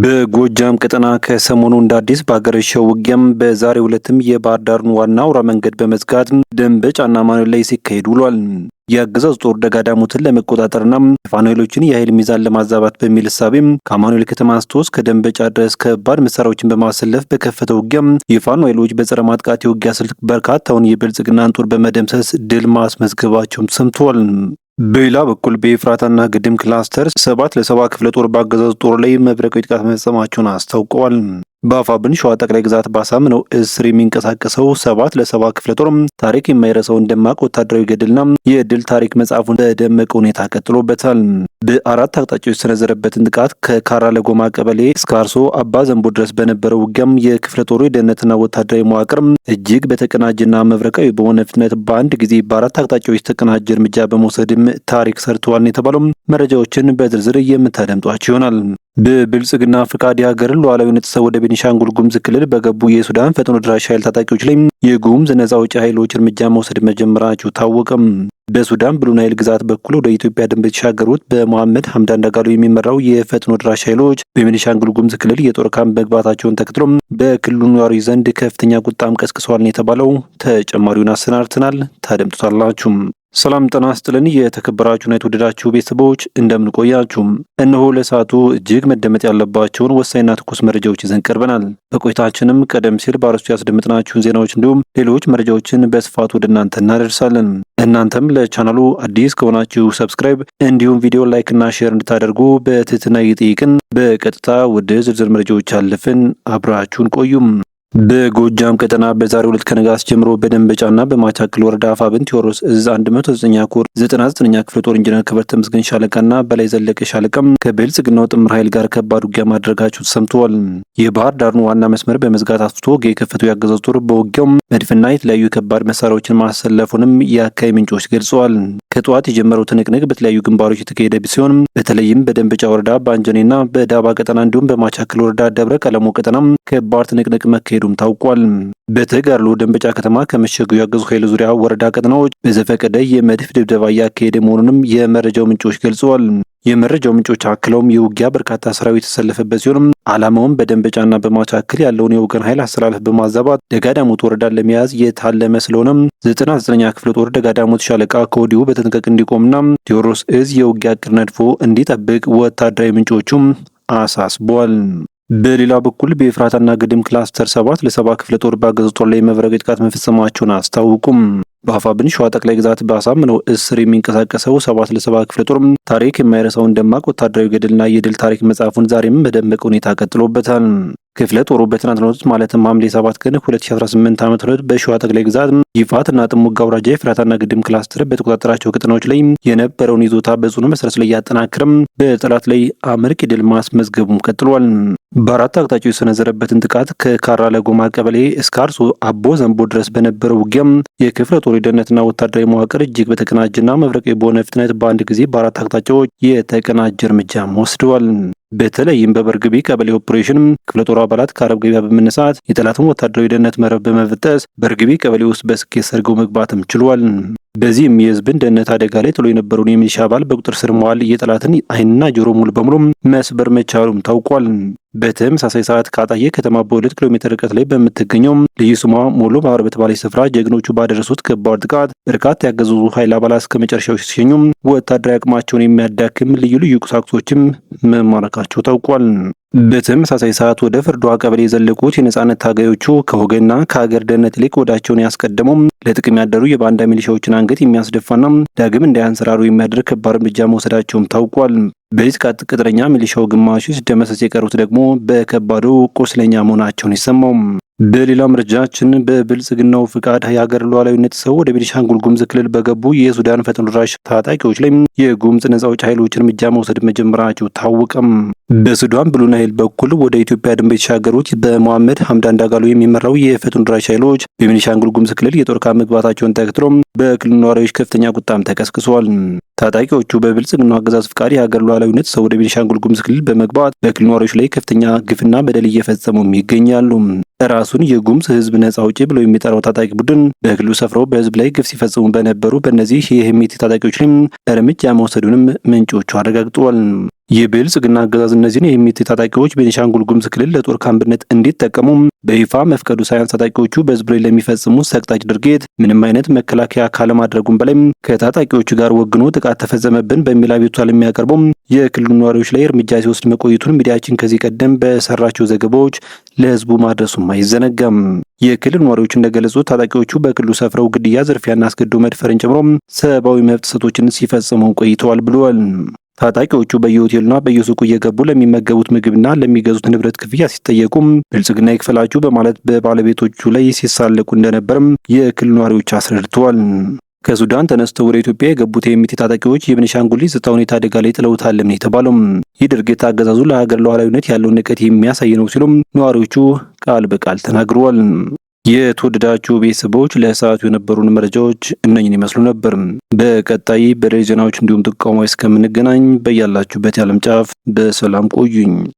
በጎጃም ቀጠና ከሰሞኑ እንደ አዲስ ባገረሸው ውጊያም በዛሬው ዕለትም የባህር ዳርን ዋና አውራ መንገድ በመዝጋት ደንበጫና አማኑኤል ላይ ሲካሄድ ውሏል። የአገዛዙ ጦር ደጋዳሞትን ለመቆጣጠርና የፋኖ ኃይሎችን የኃይል ሚዛን ለማዛባት በሚል እሳቤም ከአማኑኤል ከተማ አንስቶ እስከ ደንበጫ ድረስ ከባድ መሳሪያዎችን በማሰለፍ በከፈተው ውጊያም የፋኖ ኃይሎች በጸረ ማጥቃት የውጊያ ስልት በርካታውን የብልጽግናን ጦር በመደምሰስ ድል ማስመዝገባቸውም ሰምተዋል። በሌላ በኩል በኤፍራታና ግድም ክላስተር 7 ለ70 ክፍለ ጦር በአገዛዙ ጦር ላይ መብረቃዊ ጥቃት መፈጸማቸውን አስታውቀዋል። በአፋብን ሸዋ ጠቅላይ ግዛት ባሳምነው እስር የሚንቀሳቀሰው 7 ለ70 ክፍለ ጦር ታሪክ የማይረሳውን ደማቅ ወታደራዊ ገድልና የድል ታሪክ መጽሐፉን በደመቀ ሁኔታ ቀጥሎበታል። በአራት አቅጣጫዎች የተሰነዘረበትን ጥቃት ከካራ ለጎማ ቀበሌ እስከ አርሶ አባ ዘንቦ ድረስ በነበረው ውጊያም የክፍለ ጦሩ የደህንነትና ወታደራዊ መዋቅር እጅግ በተቀናጀና መብረቃዊ በሆነ ፍጥነት በአንድ ጊዜ በአራት አቅጣጫዎች የተቀናጀ እርምጃ በመውሰድም ታሪክ ሰርተዋል የተባለው መረጃዎችን በዝርዝር የምታደምጧቸው ይሆናል። በብልጽግና ፍቃድ የሀገርን ሉዓላዊነት ጥሰው ወደ ቤኒሻንጉል ጉሙዝ ክልል በገቡ የሱዳን ፈጥኖ ደራሽ ኃይል ታጣቂዎች ላይ የጉሙዝ ነጻ አውጪ ኃይሎች እርምጃ መውሰድ መጀመራቸው ታወቀም። በሱዳን ብሉ ናይል ግዛት በኩል ወደ ኢትዮጵያ ድንበር የተሻገሩት በመሐመድ ሐምዳን ዳጋሎ የሚመራው የፈጥኖ ደራሽ ኃይሎች በቤኒሻንጉል ጉሙዝ ክልል የጦር ካምፕ መግባታቸውን ተከትሎ በክልሉ ነዋሪዎች ዘንድ ከፍተኛ ቁጣም ቀስቅሰዋል ነው የተባለው። ተጨማሪውን አሰናድተናል፣ ታደምጡታላችሁ። ሰላም ጤና ይስጥልን። የተከበራችሁና የተወደዳችሁ ቤተሰቦች እንደምን ቆያችሁ? እነሆ ለሰዓቱ እጅግ መደመጥ ያለባቸውን ወሳኝና ትኩስ መረጃዎች ይዘን ቀርበናል። በቆይታችንም ቀደም ሲል በአርዕስቱ ያስደመጥናችሁን ዜናዎች እንዲሁም ሌሎች መረጃዎችን በስፋት ወደ እናንተ እናደርሳለን። እናንተም ለቻናሉ አዲስ ከሆናችሁ ሰብስክራይብ እንዲሁም ቪዲዮ ላይክ እና ሼር እንድታደርጉ በትህትና እየጠየቅን በቀጥታ ወደ ዝርዝር መረጃዎች አለፍን። አብራችሁን ቆዩም። በጎጃም ቀጠና በዛሬው ዕለት ከነጋስ ጀምሮ በደንበጫና በማቻክል ወረዳ አፋብን ቴዎድሮስ እዝ 109ኛ ኮር 99ኛ ክፍለ ጦር ኢንጂነር ክብረት ተመስገን ሻለቃና በላይ ዘለቀ ሻለቃም ከብልጽግናው ጥምር ኃይል ጋር ከባድ ውጊያ ማድረጋቸው ተሰምተዋል። የባህር ዳርን ዋና መስመር በመዝጋት አስፍቶ ውጊያ የከፈተው ያገዛዙ ጦር በውጊያው መድፍና የተለያዩ ከባድ መሳሪያዎችን ማሰለፉንም የአካባቢ ምንጮች ገልጸዋል። ከጠዋት የጀመረው ትንቅንቅ በተለያዩ ግንባሮች የተካሄደ ሲሆን በተለይም በደንበጫ ወረዳ በአንጀኔና በዳባ ቀጠና እንዲሁም በማቻክል ወረዳ ደብረ ቀለሞ ቀጠና ከባድ ትንቅንቅ መካሄዱም ታውቋል። በተጋድሎ ደንበጫ ከተማ ከመሸጉ ያገዙ ኃይል ዙሪያ ወረዳ ቀጠናዎች በዘፈቀደ የመድፍ ድብደባ እያካሄደ መሆኑንም የመረጃው ምንጮች ገልጸዋል። የመረጃው ምንጮች አክለውም የውጊያ በርካታ ሰራዊት የተሰለፈበት ሲሆንም ዓላማውም በደንበጫና በማቻክል ያለውን የወገን ኃይል አሰላለፍ በማዛባት ደጋዳሞት ወረዳን ለመያዝ የታለመ ስለሆነም 99ኛ ክፍለ ጦር ደጋዳሞት ሻለቃ ከወዲሁ በተጠንቀቅ እንዲቆምና ቴዎድሮስ እዝ የውጊያ ዕቅድ ነድፎ እንዲጠብቅ ወታደራዊ ምንጮቹም አሳስበዋል። በሌላ በኩል በኤፍራታና ግድም ክላስተር 7 ለ70 ክፍለ ጦር በአገዛዙ ጦር ላይ መብረቃዊ ጥቃት መፈጸማቸውን አስታውቁም። በአፋብን ሸዋ ጠቅላይ ግዛት ባሳምነው እስር የሚንቀሳቀሰው 7 ለ70 ክፍለ ጦር ታሪክ የማይረሳውን ደማቅ ወታደራዊ ገድልና የድል ታሪክ መጽሐፉን ዛሬም በደመቀ ሁኔታ ቀጥሎበታል። ክፍለ ጦሩ በትናንትናው ዕለት ማለትም ሐምሌ 7 ቀን 2018 ዓ.ም በሸዋ ጠቅላይ ግዛት ይፋትና ጥሙጋ አውራጃ ኤፍራታና ግድም ክላስተር በተቆጣጠራቸው ቀጠናዎች ላይ የነበረውን ይዞታ በጽኑ መሰረት ላይ ያጠናክርም በጠላት ላይ አመርቂ ድል ማስመዝገቡም ቀጥሏል። በአራት አቅጣጫዎች የሰነዘረበትን ጥቃት ከካራ ለጎማ ቀበሌ እስከ አርሶ አቦ ዘንቦ ድረስ በነበረው ውጊያም የክፍለ ጦሩ የደህንነትና ወታደራዊ መዋቅር እጅግ በተቀናጀና መብረቃዊ በሆነ ፍጥነት በአንድ ጊዜ በአራት አቅጣጫዎች የተቀናጀ እርምጃም ወስደዋል። በተለይም በበርግቢ ቀበሌ ኦፕሬሽን ክፍለ ጦሩ አባላት ከአረብ ገበያ በመነሳት የጠላትን ወታደራዊ ደህንነት መረብ በመበጠስ በርግቢ ቀበሌ ውስጥ በስኬት ሰርገው መግባትም ችሏል። በዚህም የህዝብን ደህንነት አደጋ ላይ ጥሎ የነበረውን የሚሊሻ አባል በቁጥር ስር መዋል የጠላትን ዓይንና ጆሮ ሙሉ በሙሉ መስበር መቻሉም ታውቋል። በተመሳሳይ ሰዓት ከአጣዬ ከተማ በ2 ኪሎ ሜትር ርቀት ላይ በምትገኘው ልዩ ስሟ ሞሎ ባህር በተባለች ስፍራ ጀግኖቹ ባደረሱት ከባድ ጥቃት በርካታ ያገዛዙ ኃይል አባላት እስከ መጨረሻው ሲሸኙ ወታደራዊ አቅማቸውን የሚያዳክም ልዩ ልዩ ቁሳቁሶችም መማረካቸው ታውቋል። በተመሳሳይ ሰዓት ወደ ፍርዷ ቀበሌ የዘለቁት የነጻነት ታጋዮቹ ከወገንና ከሀገር ደህንነት ይልቅ ወዳቸውን ያስቀደሙም ለጥቅም ያደሩ የባንዳ ሚሊሻዎችን አንገት የሚያስደፋና ዳግም እንዳያንሰራሩ የሚያደርግ ከባድ እርምጃ መውሰዳቸውም ታውቋል። በዚህ ጥቃት ቅጥረኛ ሚሊሻው ግማሹ ሲደመሰስ የቀሩት ደግሞ በከባዱ ቁስለኛ መሆናቸውን ይሰማው። በሌላ መረጃችን በብልጽግናው ፍቃድ የሀገር ሉዓላዊነት ሰው ወደ ቤኒሻንጉል ጉሙዝ ክልል በገቡ የሱዳን ፈጥኖ ደራሽ ታጣቂዎች ላይ የጉሙዝ ነጻ አውጪ ኃይሎች እርምጃ መውሰድ መጀመራቸው ታወቀም። በሱዳን ብሉ ናይል በኩል ወደ ኢትዮጵያ ድንበር የተሻገሩት በመሐመድ ሐምዳን ዳጋሎ የሚመራው የፈጥኖ ደራሽ ኃይሎች በቤኒሻንጉል ጉሙዝ ክልል የጦር ካምፕ መግባታቸውን ተከትሎ በክልሉ ነዋሪዎች ከፍተኛ ቁጣም ተቀስቅሷል። ታጣቂዎቹ በብልጽግናው አገዛዝ ፍቃድ የሀገር ሉዓላዊነት ሰው ወደ ቤኒሻንጉል ጉሙዝ ክልል በመግባት በክልሉ ነዋሪዎች ላይ ከፍተኛ ግፍና በደል እየፈጸሙም ይገኛሉ። ራሱን የጉሙዝ ሕዝብ ነጻ አውጪ ብሎ የሚጠራው ታጣቂ ቡድን በክልሉ ሰፍረው በሕዝብ ላይ ግፍ ሲፈጽሙ በነበሩ በእነዚህ የህሜት ታጣቂዎች ላይ እርምጃ መውሰዱንም ምንጮቹ አረጋግጠዋል። የብልጽግና አገዛዝ እነዚህን የሚቴ ታጣቂዎች ቤኒሻንጉል ጉሙዝ ክልል ለጦር ካምፕነት እንዲጠቀሙ በይፋ መፍቀዱ ሳያንስ ታጣቂዎቹ በህዝብ ላይ ለሚፈጽሙ ሰቅጣጭ ድርጊት ምንም አይነት መከላከያ ካለማድረጉም በላይ ከታጣቂዎቹ ጋር ወግኖ ጥቃት ተፈጸመብን በሚል አቤቱታ ለሚያቀርቡ የክልሉ ነዋሪዎች ላይ እርምጃ ሲወስድ መቆየቱን ሚዲያችን ከዚህ ቀደም በሰራቸው ዘገባዎች ለህዝቡ ማድረሱም አይዘነጋም። የክልል ነዋሪዎች እንደገለጹት ታጣቂዎቹ በክልሉ ሰፍረው ግድያ፣ ዝርፊያና አስገድዶ መድፈርን ጨምሮ ሰብአዊ መብት ጥሰቶችን ሲፈጽሙ ቆይተዋል ብለዋል። ታጣቂዎቹ በየሆቴሉና በየሱቁ እየገቡ ለሚመገቡት ምግብና ለሚገዙት ንብረት ክፍያ ሲጠየቁም ብልጽግና ይክፈላችሁ በማለት በባለቤቶቹ ላይ ሲሳለቁ እንደነበርም የክልል ነዋሪዎች አስረድተዋል። ከሱዳን ተነስተው ወደ ኢትዮጵያ የገቡት የሚቴ ታጣቂዎች የቤኒሻንጉል ጸጥታ ሁኔታ አደጋ ላይ ጥለውታልም ነው የተባለው። ይህ ድርጊት አገዛዙ ለሀገር ሉዓላዊነት ያለውን ንቀት የሚያሳይ ነው ሲሉም ነዋሪዎቹ ቃል በቃል ተናግረዋል። የተወደዳችሁ ቤተሰቦች ለሰዓቱ የነበሩን መረጃዎች እነኝን ይመስሉ ነበር። በቀጣይ በሌሎች ዜናዎች እንዲሁም ጥቆማዎች እስከምንገናኝ በያላችሁበት የዓለም ጫፍ በሰላም ቆዩኝ።